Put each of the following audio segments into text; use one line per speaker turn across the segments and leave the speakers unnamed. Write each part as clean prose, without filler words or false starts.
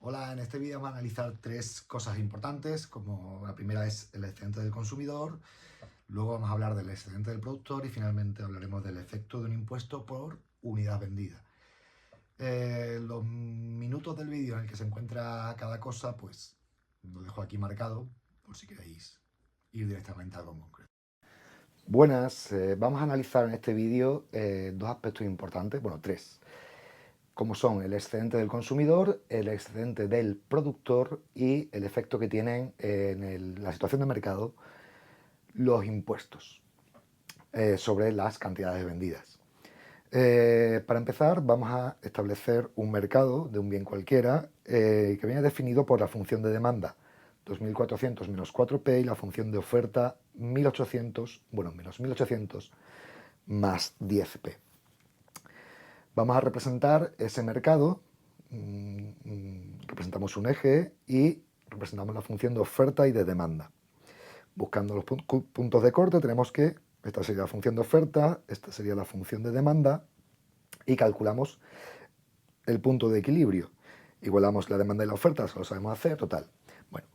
Hola, en este vídeo vamos a analizar tres cosas importantes, como la primera es el excedente del consumidor, luego vamos a hablar del excedente del productor y finalmente hablaremos del efecto de un impuesto por unidad vendida. Los minutos del vídeo en el que se encuentra cada cosa, pues lo dejo aquí marcado por si queréis ir directamente a algo en concreto. Buenas, vamos a analizar en este vídeo dos aspectos importantes, bueno, tres, como son el excedente del consumidor, el excedente del productor y el efecto que tienen en la situación de mercado los impuestos sobre las cantidades vendidas. Para empezar, vamos a establecer un mercado de un bien cualquiera que viene definido por la función de demanda 2400 menos 4P y la función de oferta 1800, bueno, menos 1800 más 10P. Vamos a representar ese mercado, representamos un eje y representamos la función de oferta y de demanda. Buscando los puntos de corte tenemos que, esta sería la función de oferta, esta sería la función de demanda y calculamos el punto de equilibrio. Igualamos la demanda y la oferta, eso lo sabemos hacer, total. Bueno,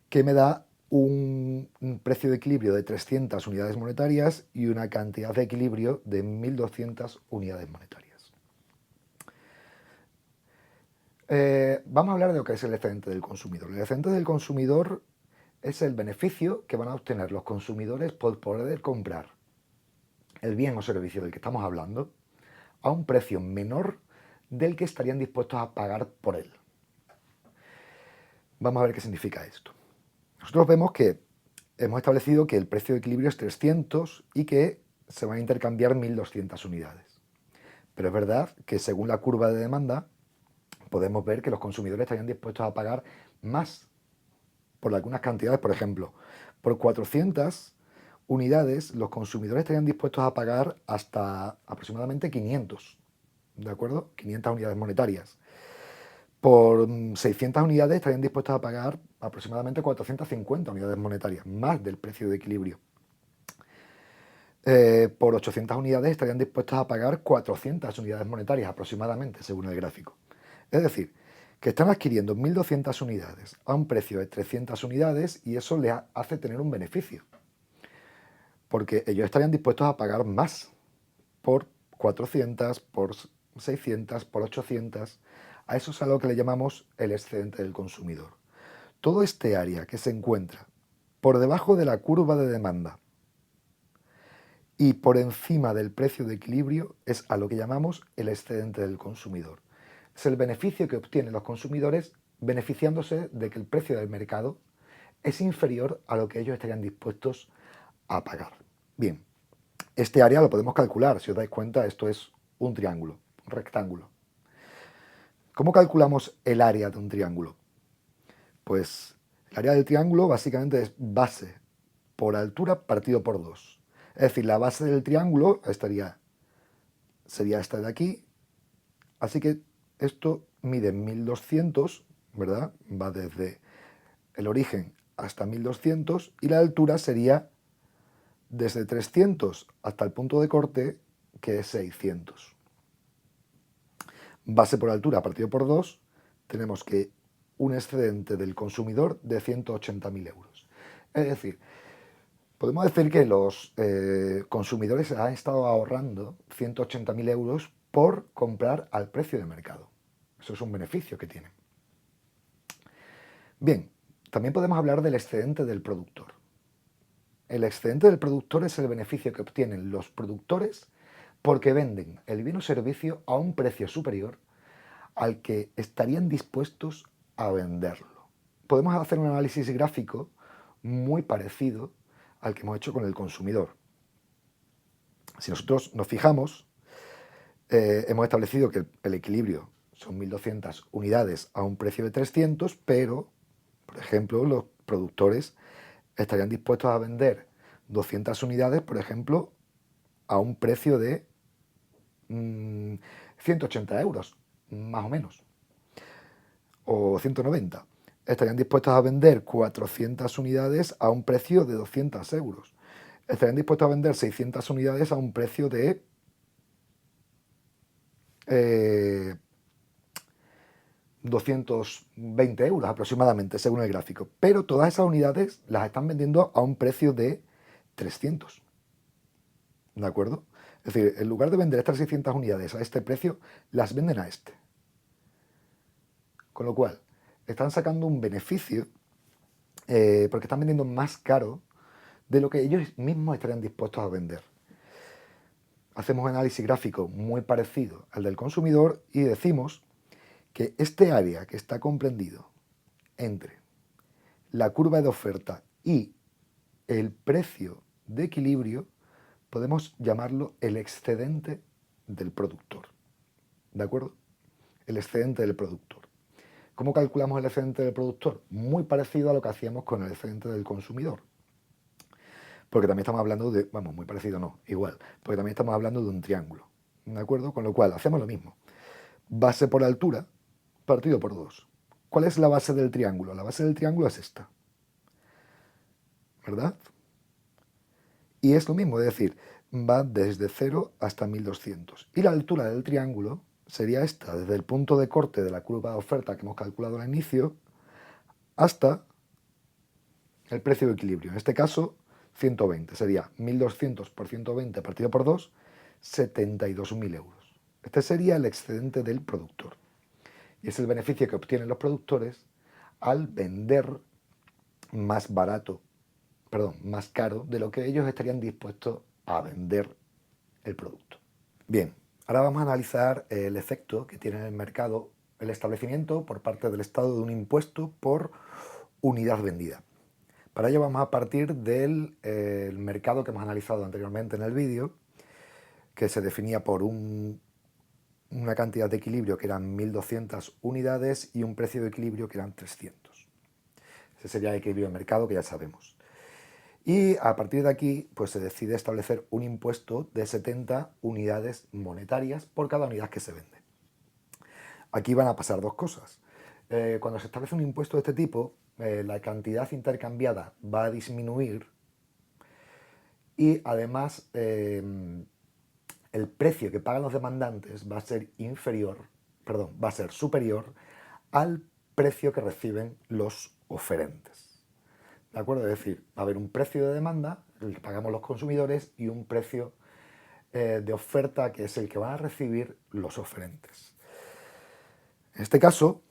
que me da un precio de equilibrio de 300 unidades monetarias y una cantidad de equilibrio de 1200 unidades monetarias. Vamos a hablar de lo que es el excedente del consumidor. El excedente del consumidor es el beneficio que van a obtener los consumidores por poder comprar el bien o servicio del que estamos hablando a un precio menor del que estarían dispuestos a pagar por él. Vamos a ver qué significa esto. Nosotros vemos que hemos establecido que el precio de equilibrio es 300 y que se van a intercambiar 1200 unidades. Pero es verdad que según la curva de demanda podemos ver que los consumidores estarían dispuestos a pagar más por algunas cantidades. Por ejemplo, por 400 unidades los consumidores estarían dispuestos a pagar hasta aproximadamente 500, ¿de acuerdo? 500 unidades monetarias. Por 600 unidades estarían dispuestos a pagar aproximadamente 450 unidades monetarias, más del precio de equilibrio. Por 800 unidades estarían dispuestos a pagar 400 unidades monetarias aproximadamente, según el gráfico. Es decir, que están adquiriendo 1200 unidades a un precio de 300 unidades y eso les hace tener un beneficio. Porque ellos estarían dispuestos a pagar más por 400, por 600, por 800. A eso es a lo que le llamamos el excedente del consumidor. Todo este área que se encuentra por debajo de la curva de demanda y por encima del precio de equilibrio es a lo que llamamos el excedente del consumidor. Es el beneficio que obtienen los consumidores beneficiándose de que el precio del mercado es inferior a lo que ellos estarían dispuestos a pagar. Bien, este área lo podemos calcular. Si os dais cuenta, esto es un triángulo, un rectángulo. ¿Cómo calculamos el área de un triángulo? Pues el área del triángulo básicamente es base por altura partido por 2. Es decir, la base del triángulo sería esta de aquí. Así que esto mide 1200, ¿verdad? Va desde el origen hasta 1200 y la altura sería desde 300 hasta el punto de corte, que es 600. Base por altura partido por 2, tenemos que un excedente del consumidor de 180.000 euros. Es decir, podemos decir que los consumidores han estado ahorrando 180.000 euros por comprar al precio de mercado. Eso es un beneficio que tienen. Bien, también podemos hablar del excedente del productor. El excedente del productor es el beneficio que obtienen los productores porque venden el bien o servicio a un precio superior al que estarían dispuestos a venderlo. Podemos hacer un análisis gráfico muy parecido al que hemos hecho con el consumidor. Si nosotros nos fijamos, hemos establecido que el equilibrio son 1200 unidades a un precio de 300, pero, por ejemplo, los productores estarían dispuestos a vender 200 unidades, por ejemplo, a un precio de 180 euros, más o menos, o 190. Estarían dispuestos a vender 400 unidades a un precio de 200 euros. Estarían dispuestos a vender 600 unidades a un precio de 220 euros aproximadamente, según el gráfico. Pero todas esas unidades las están vendiendo a un precio de 300. ¿De acuerdo? Es decir, en lugar de vender estas 600 unidades a este precio, las venden a este. Con lo cual, están sacando un beneficio porque están vendiendo más caro de lo que ellos mismos estarían dispuestos a vender. Hacemos un análisis gráfico muy parecido al del consumidor y decimos que este área que está comprendido entre la curva de oferta y el precio de equilibrio, podemos llamarlo el excedente del productor. ¿De acuerdo? El excedente del productor. ¿Cómo calculamos el excedente del productor? Muy parecido a lo que hacíamos con el excedente del consumidor. Porque también estamos hablando de, vamos, muy parecido no, igual, porque también estamos hablando de un triángulo. ¿De acuerdo? Con lo cual, hacemos lo mismo. Base por altura, partido por 2. ¿Cuál es la base del triángulo? La base del triángulo es esta. ¿Verdad? Y es lo mismo, es decir, va desde 0 hasta 1200. Y la altura del triángulo sería esta, desde el punto de corte de la curva de oferta que hemos calculado al inicio, hasta el precio de equilibrio. En este caso, 120. Sería 1200 por 120 partido por 2, 72.000 euros. Este sería el excedente del productor. Y es el beneficio que obtienen los productores al vender más barato, perdón, más caro de lo que ellos estarían dispuestos a vender el producto. Bien, ahora vamos a analizar el efecto que tiene en el mercado el establecimiento por parte del Estado de un impuesto por unidad vendida. Para ello vamos a partir del mercado que hemos analizado anteriormente en el vídeo, que se definía por una cantidad de equilibrio que eran 1200 unidades y un precio de equilibrio que eran 300. Ese sería el equilibrio de mercado que ya sabemos. Y a partir de aquí pues se decide establecer un impuesto de 70 unidades monetarias por cada unidad que se vende. Aquí van a pasar dos cosas. Cuando se establece un impuesto de este tipo, la cantidad intercambiada va a disminuir y además el precio que pagan los demandantes va a ser superior al precio que reciben los oferentes. ¿De acuerdo? Es decir, va a haber un precio de demanda, el que pagamos los consumidores, y un precio de oferta que es el que van a recibir los oferentes. En este caso,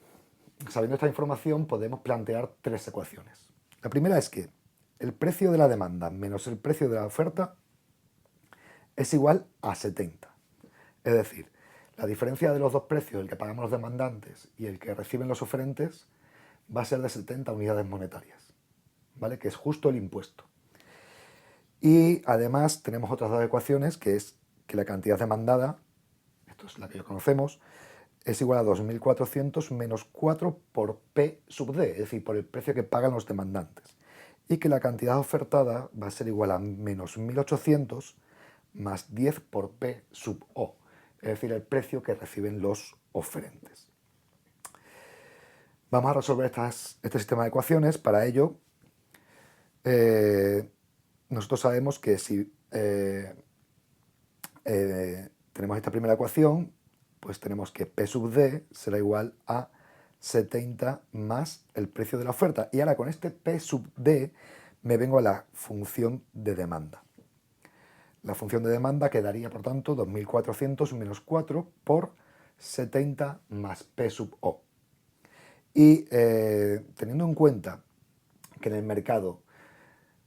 sabiendo esta información, podemos plantear tres ecuaciones. La primera es que el precio de la demanda menos el precio de la oferta es igual a 70. Es decir, la diferencia de los dos precios, el que pagamos los demandantes y el que reciben los oferentes, va a ser de 70 unidades monetarias, ¿vale? Que es justo el impuesto. Y además tenemos otras dos ecuaciones, que es que la cantidad demandada, esto es la que ya conocemos, es igual a 2.400 menos 4 por P sub D, es decir, por el precio que pagan los demandantes. Y que la cantidad ofertada va a ser igual a menos 1.800 más 10 por P sub O, es decir, el precio que reciben los oferentes. Vamos a resolver este sistema de ecuaciones. Para ello, nosotros sabemos que si tenemos esta primera ecuación, pues tenemos que P sub D será igual a 70 más el precio de la oferta. Y ahora con este P sub D me vengo a la función de demanda. La función de demanda quedaría, por tanto, 2.400 menos 4 por 70 más P sub O. Y teniendo en cuenta que en el mercado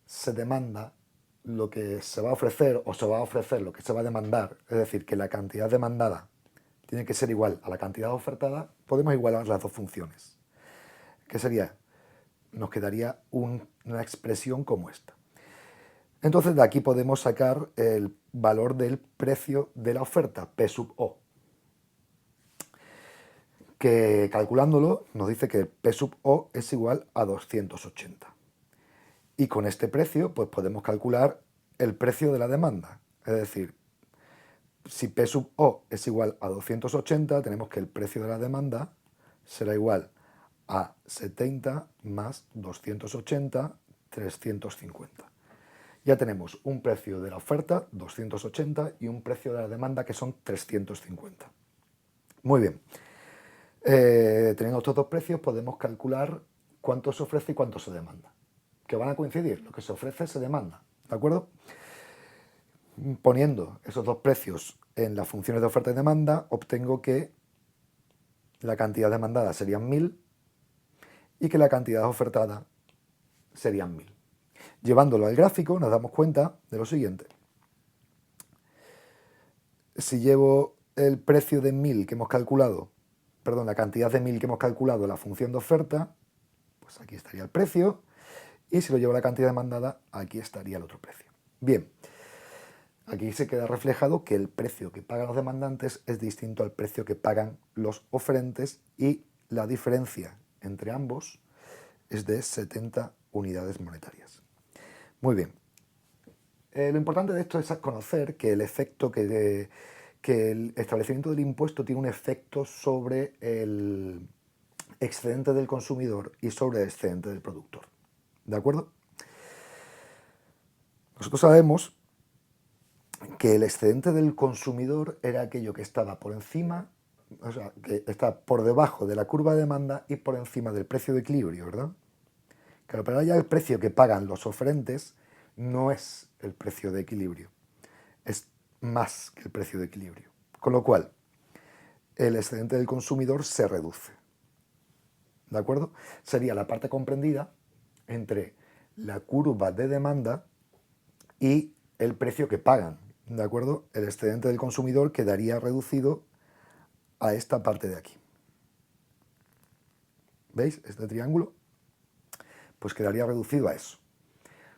se demanda lo que se va a ofrecer o se va a ofrecer lo que se va a demandar, es decir, que la cantidad demandada tiene que ser igual a la cantidad ofertada, podemos igualar las dos funciones. ¿Qué sería? Nos quedaría una expresión como esta. Entonces de aquí podemos sacar el valor del precio de la oferta, P sub O, que calculándolo nos dice que P sub O es igual a 280. Y con este precio pues podemos calcular el precio de la demanda. Es decir, si P sub O es igual a 280, tenemos que el precio de la demanda será igual a 70 más 280, 350. Ya tenemos un precio de la oferta, 280, y un precio de la demanda, que son 350. Muy bien. Teniendo estos dos precios podemos calcular cuánto se ofrece y cuánto se demanda, que van a coincidir, lo que se ofrece se demanda, ¿de acuerdo? Poniendo esos dos precios en las funciones de oferta y demanda, obtengo que la cantidad demandada serían 1000 y que la cantidad ofertada serían 1000. Llevándolo al gráfico nos damos cuenta de lo siguiente. Si llevo el precio de 1000 que hemos calculado, perdón, la cantidad de 1000 que hemos calculado en la función de oferta, pues aquí estaría el precio, y si lo llevo a la cantidad demandada, aquí estaría el otro precio. Bien, aquí se queda reflejado que el precio que pagan los demandantes es distinto al precio que pagan los oferentes y la diferencia entre ambos es de 70 unidades monetarias. Muy bien. Lo importante de esto es conocer que el efecto que el establecimiento del impuesto tiene un efecto sobre el excedente del consumidor y sobre el excedente del productor. ¿De acuerdo? Nosotros sabemos que el excedente del consumidor era aquello que estaba por encima, o sea, que está por debajo de la curva de demanda y por encima del precio de equilibrio, ¿verdad? Claro, pero ya el precio que pagan los oferentes no es el precio de equilibrio, es más que el precio de equilibrio. Con lo cual, el excedente del consumidor se reduce. ¿De acuerdo? Sería la parte comprendida entre la curva de demanda y el precio que pagan. ¿De acuerdo? El excedente del consumidor quedaría reducido a esta parte de aquí. ¿Veis? Este triángulo, pues quedaría reducido a eso.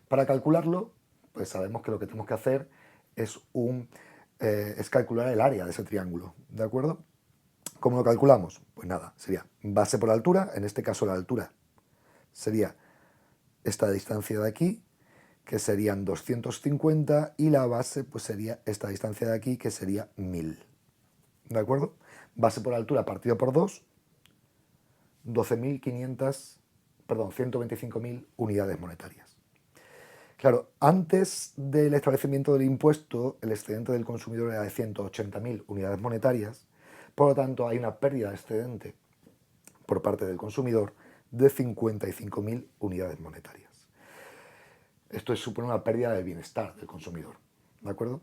Para calcularlo, pues sabemos que lo que tenemos que hacer es calcular el área de ese triángulo, ¿de acuerdo? ¿Cómo lo calculamos? Pues nada, sería base por altura, en este caso la altura sería esta distancia de aquí, que serían 250, y la base pues sería esta distancia de aquí, que sería 1000. ¿De acuerdo? Base por altura partido por 2, 125.000 unidades monetarias. Claro, antes del establecimiento del impuesto, el excedente del consumidor era de 180.000 unidades monetarias, por lo tanto hay una pérdida de excedente por parte del consumidor de 55.000 unidades monetarias. Esto supone una pérdida del bienestar del consumidor, ¿de acuerdo?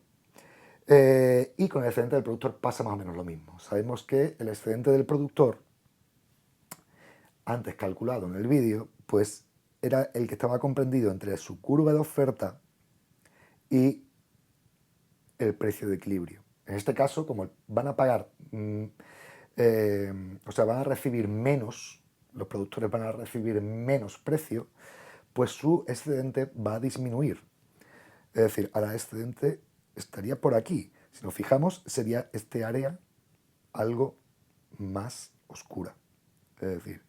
Y con el excedente del productor pasa más o menos lo mismo. Sabemos que el excedente del productor, antes calculado en el vídeo, pues era el que estaba comprendido entre su curva de oferta y el precio de equilibrio. En este caso, como van a pagar, o sea, van a recibir menos, los productores van a recibir menos precio, pues su excedente va a disminuir. Es decir, ahora el excedente estaría por aquí. Si nos fijamos, sería este área algo más oscura. Es decir,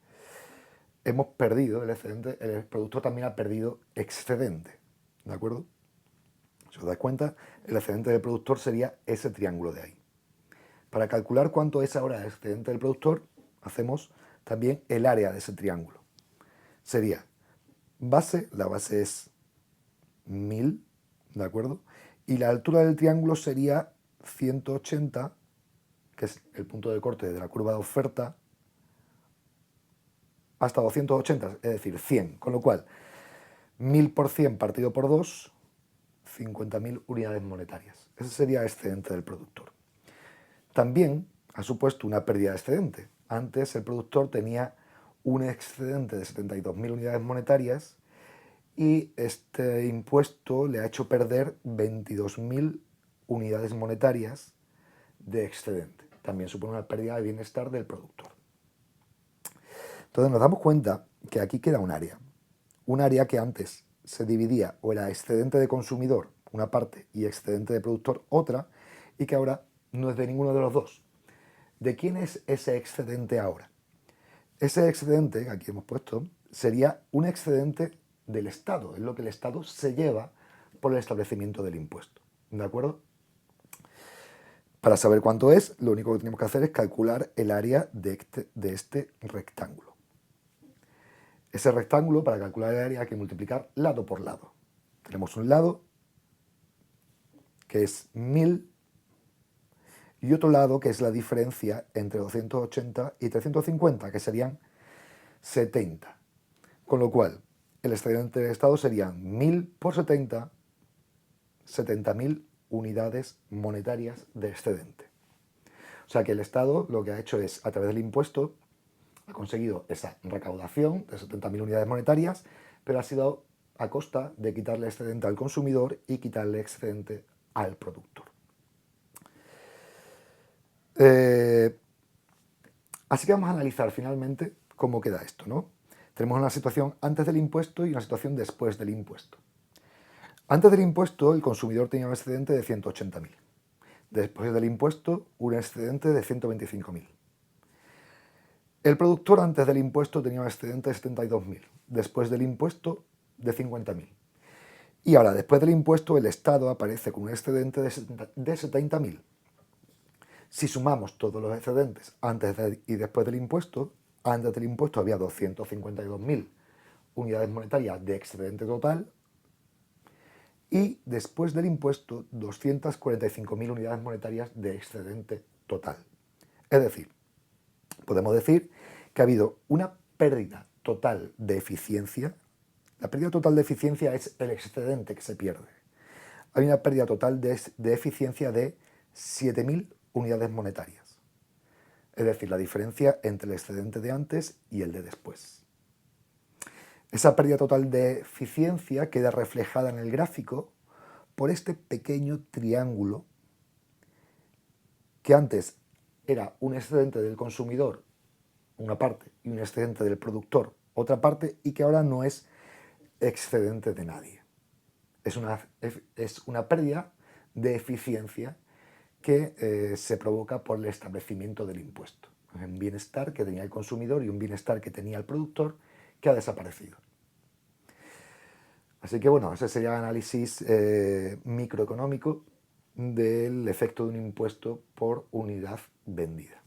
hemos perdido el excedente, el productor también ha perdido excedente. ¿De acuerdo? Si os dais cuenta, el excedente del productor sería ese triángulo de ahí. Para calcular cuánto es ahora el excedente del productor, hacemos también el área de ese triángulo. Sería base, la base es 1000, ¿de acuerdo? Y la altura del triángulo sería 180, que es el punto de corte de la curva de oferta, hasta 280, es decir, 100. Con lo cual, 1000 por 100 partido por 2, 50.000 unidades monetarias. Ese sería el excedente del productor. También ha supuesto una pérdida de excedente. Antes el productor tenía un excedente de 72.000 unidades monetarias y este impuesto le ha hecho perder 22.000 unidades monetarias de excedente. También supone una pérdida de bienestar del productor. Entonces nos damos cuenta que aquí queda un área que antes se dividía o era excedente de consumidor una parte y excedente de productor otra, y que ahora no es de ninguno de los dos. ¿De quién es ese excedente ahora? Ese excedente, que aquí hemos puesto, sería un excedente del Estado, es lo que el Estado se lleva por el establecimiento del impuesto. ¿De acuerdo? Para saber cuánto es, lo único que tenemos que hacer es calcular el área de este rectángulo. Ese rectángulo, para calcular el área, hay que multiplicar lado por lado. Tenemos un lado que es 1000 y otro lado que es la diferencia entre 280 y 350, que serían 70. Con lo cual, el excedente del Estado serían 1000 por 70, 70.000 unidades monetarias de excedente. O sea que el Estado lo que ha hecho es, a través del impuesto, ha conseguido esa recaudación de 70.000 unidades monetarias, pero ha sido a costa de quitarle excedente al consumidor y quitarle excedente al productor. Así que vamos a analizar finalmente cómo queda esto, ¿no? Tenemos una situación antes del impuesto y una situación después del impuesto. Antes del impuesto, el consumidor tenía un excedente de 180.000. Después del impuesto, un excedente de 125.000. El productor antes del impuesto tenía un excedente de 72.000. Después del impuesto, de 50.000. Y ahora, después del impuesto, el Estado aparece con un excedente de 70.000. Si sumamos todos los excedentes antes y después del impuesto, antes del impuesto había 252.000 unidades monetarias de excedente total y después del impuesto 245.000 unidades monetarias de excedente total. Es decir, podemos decir que ha habido una pérdida total de eficiencia. La pérdida total de eficiencia es el excedente que se pierde. Hay una pérdida total de eficiencia de 7.000 unidades monetarias. Es decir, la diferencia entre el excedente de antes y el de después. Esa pérdida total de eficiencia queda reflejada en el gráfico por este pequeño triángulo que antes era un excedente del consumidor, una parte, y un excedente del productor, otra parte, y que ahora no es excedente de nadie. Es una pérdida de eficiencia que se provoca por el establecimiento del impuesto. Un bienestar que tenía el consumidor y un bienestar que tenía el productor que ha desaparecido. Así que bueno, ese sería el análisis microeconómico del efecto de un impuesto por unidad vendida.